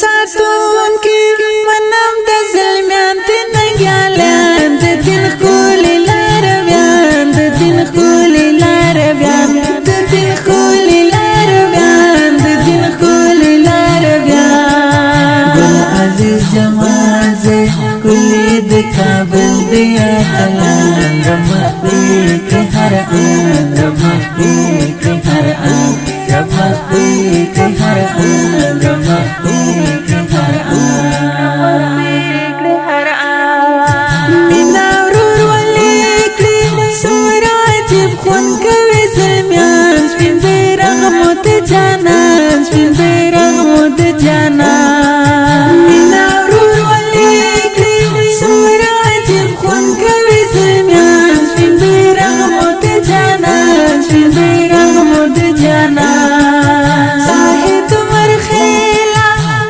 ساتون کی منم د ظلمیان تنګیالان د دین خولی لارویان د دین خولی لارویان د دین خولی لارویان د دین خولی لارویان ګل عزیز جمال زه کلی د کابل دی اتلان رمختی که هر آن رمختی که هر آن رمختی که هر آن رمختی که هر آن مینا ورور ولی کړي سورا عجیب خون کوي زلمیان سپین بیرغ مو د جانان سپین بیرغ مو د جانان مینا ورور ولی کړي سورا عجیب خون کوي زلمیان سپین بیرغ مو د جانان سپین بیرغ مو د جانان صاحب مرخیلا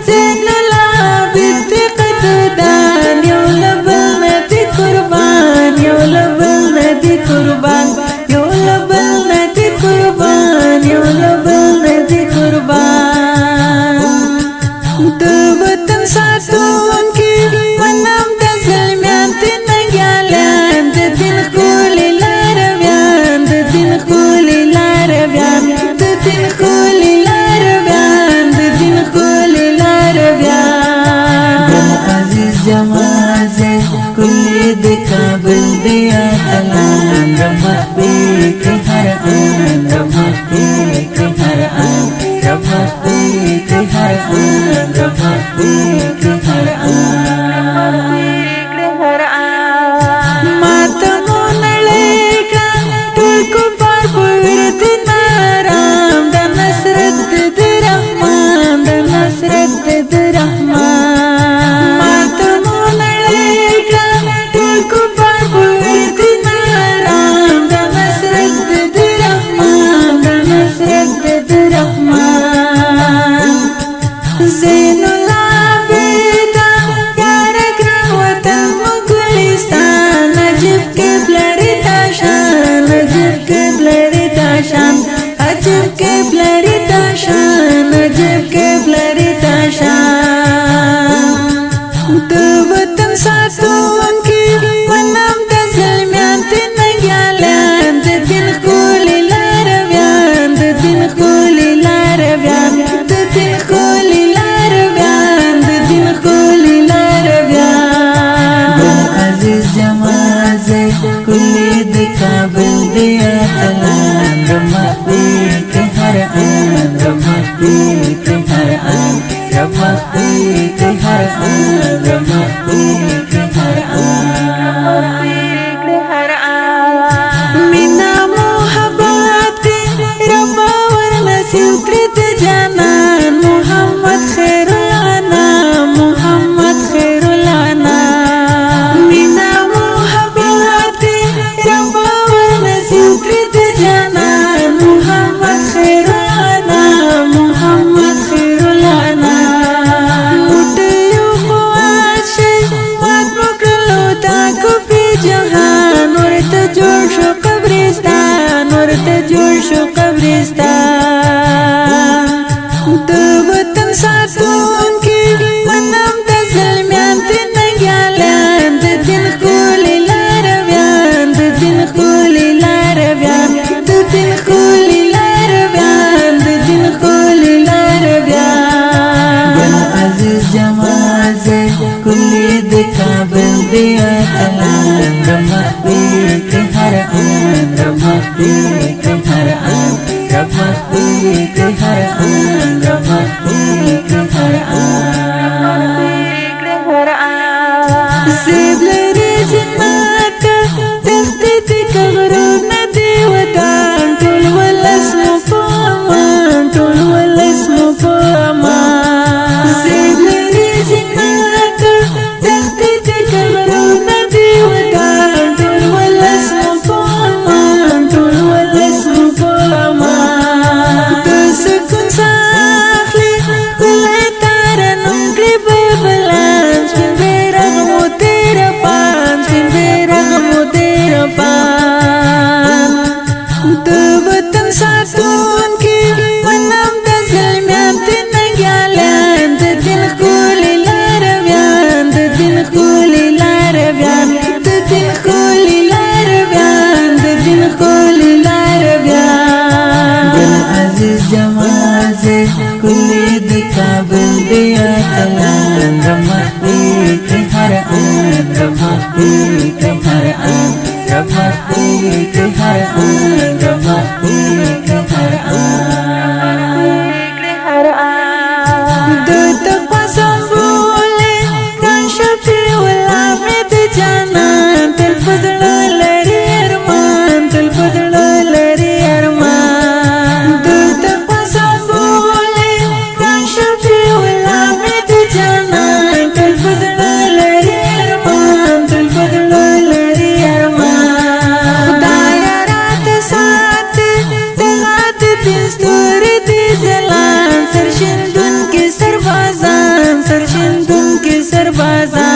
زین العابد قددان یو لبل ندی قربان یو لبل ندی قربان یو لبل ندی قربان یو لبل ندی قربان د وطن ساتون کی منم د ظلمیان تنګیالان د دین خولی لارویان د دین خولی لارویان د دین خولی لارویان د دین خولی لارویان ګل عزیز جمال زه کلی د کابل دی اتلان رمختی که هر آن رمختی که هر آن رمختی که هر آن رمختی که هر آن ماتمو نړۍ کړه ټول کفار په ورته نارام د نصرت د رحمان د نصرت د رحمان ماتمو نړۍ کړه ټول کفار په ورته نارام د نصرت د رحمان د نصرت د رحمان زین العابد یار ګران وطن مګلستان عجیب قبلری تاشان عجیب قبلری تاشان عجیب قبلری تاشان عجیب قبلری تاشان د وطن ساتون کی منم د ظلمیان تنګیالان د دین خولی لارویان د دین خولی لارویان د دین خولی لارویان د دین خولی لارویان ګل عزیز جمال زه کلی د کابل دی اتلان رمختی که هر آن رمختی که هر آن رمختی که هر آن رمختی که هر آن مینا محبت رب ورنصیب کړي د جانان محمد خیر الانام محمد خیر الانام مینا محبت رب ورنصیب کړي د جانان محمد خیر الانام محمد خیر الانام ټیو خواشه وات مکلو تا کو په جهان ورته جوړ شو قبرستان ورته جوړ شو قبرستان د وطن ساتون کی منم د ظلمیان تنګیالان د دین خولی لارویان د دین خولی لارویان د دین خولی لارویان د دین خولی لارویان ګل عزیز جمال زه کلی د کابل دی اتلان رمختی که هر آن رمختی که هر آن رمختی که هر آن رمختی که هر آن زیب لري جنات تختی دی کغرون دی ودان ټول ولس مو په امان ټول ولس مو په امان زیب لري جنات تختی دی کغرون دی ودان ټول ولس مو په امان ټول ولس کابل دیا تلان رمختی که هر آن رمختی که هر آن رمختی که هر آن رمختی که هر آن دو تقوی سنبولی کان شفی والعمد جانان تل فضلو لری ارمان تل فضلو لری ارمان دو تقوی سنبولی کان شفی والعمد جانان تل فضلو لری ارمان تل فضلو لری ارمان خدایا رات سات دغات دستوری دی زلان سرشندون کی سربازان سرشندون کی سربازان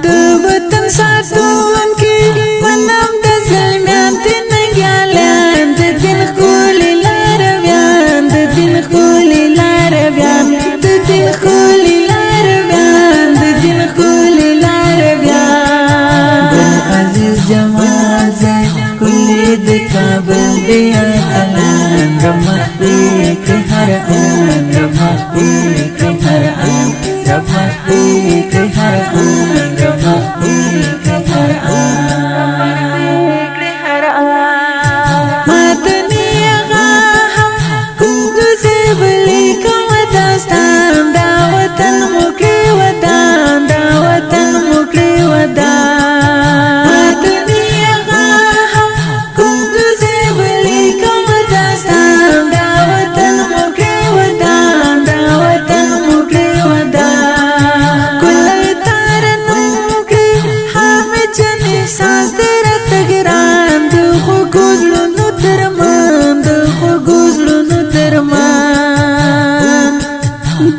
دو وطن ساتون کی منام د زلمیان تنگیالان د دین خولی لارویان د دین خولی لارویان د دین خولی لارویان د دین خولی لارویان بل عزیز جمال زی کلی د کابل دیا تلان رمختی که هر آن رمختی که هر آن رمختی که هر آن رمختی که هر آن ماتنی آغا هم کندوزی بلی کم داستان دا وطن مکری ودان دا وطن مکری ودان ماتنی آغا هم کندوزی بلی کم داستان دا وطن مکری ودان دا وطن مکری ودان کلی تارنو کی حامد جن احساس در تگران دو خو گوزلونو درمان دو خو گوزلونو درمان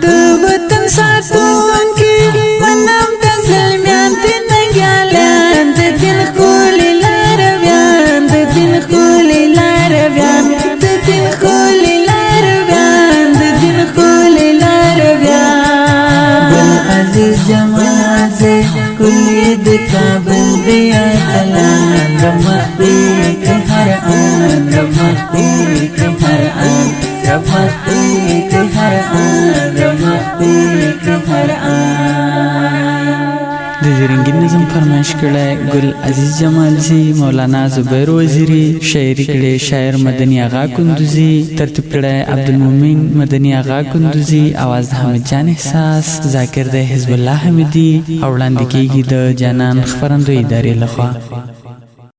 دو وطن ساتون کی منام د زلمیان تنگیالان د دین خولی لارویان د دین خولی لارویان د دین خولی لارویان د دین خولی لارویان بل عزیز جمال زی کلی د کابل دیا تلان رمختی که هر آن رمختی که هر آن رمختی که هر آن رمختی که هر آن د زرنگی نظم فرمایش کړه ګل عزیز جمال زی مولانا زبیر وزیری شاعری کړه شاعر مدنی آغا کندوزی ترتیب کړه عبدالمومن مدنی آغا کندوزی आवाज حمید جان احساس ذاکر د حزب الله حمیدی او وړاندې کیږي د جانان خبرندوی ادارې لخوا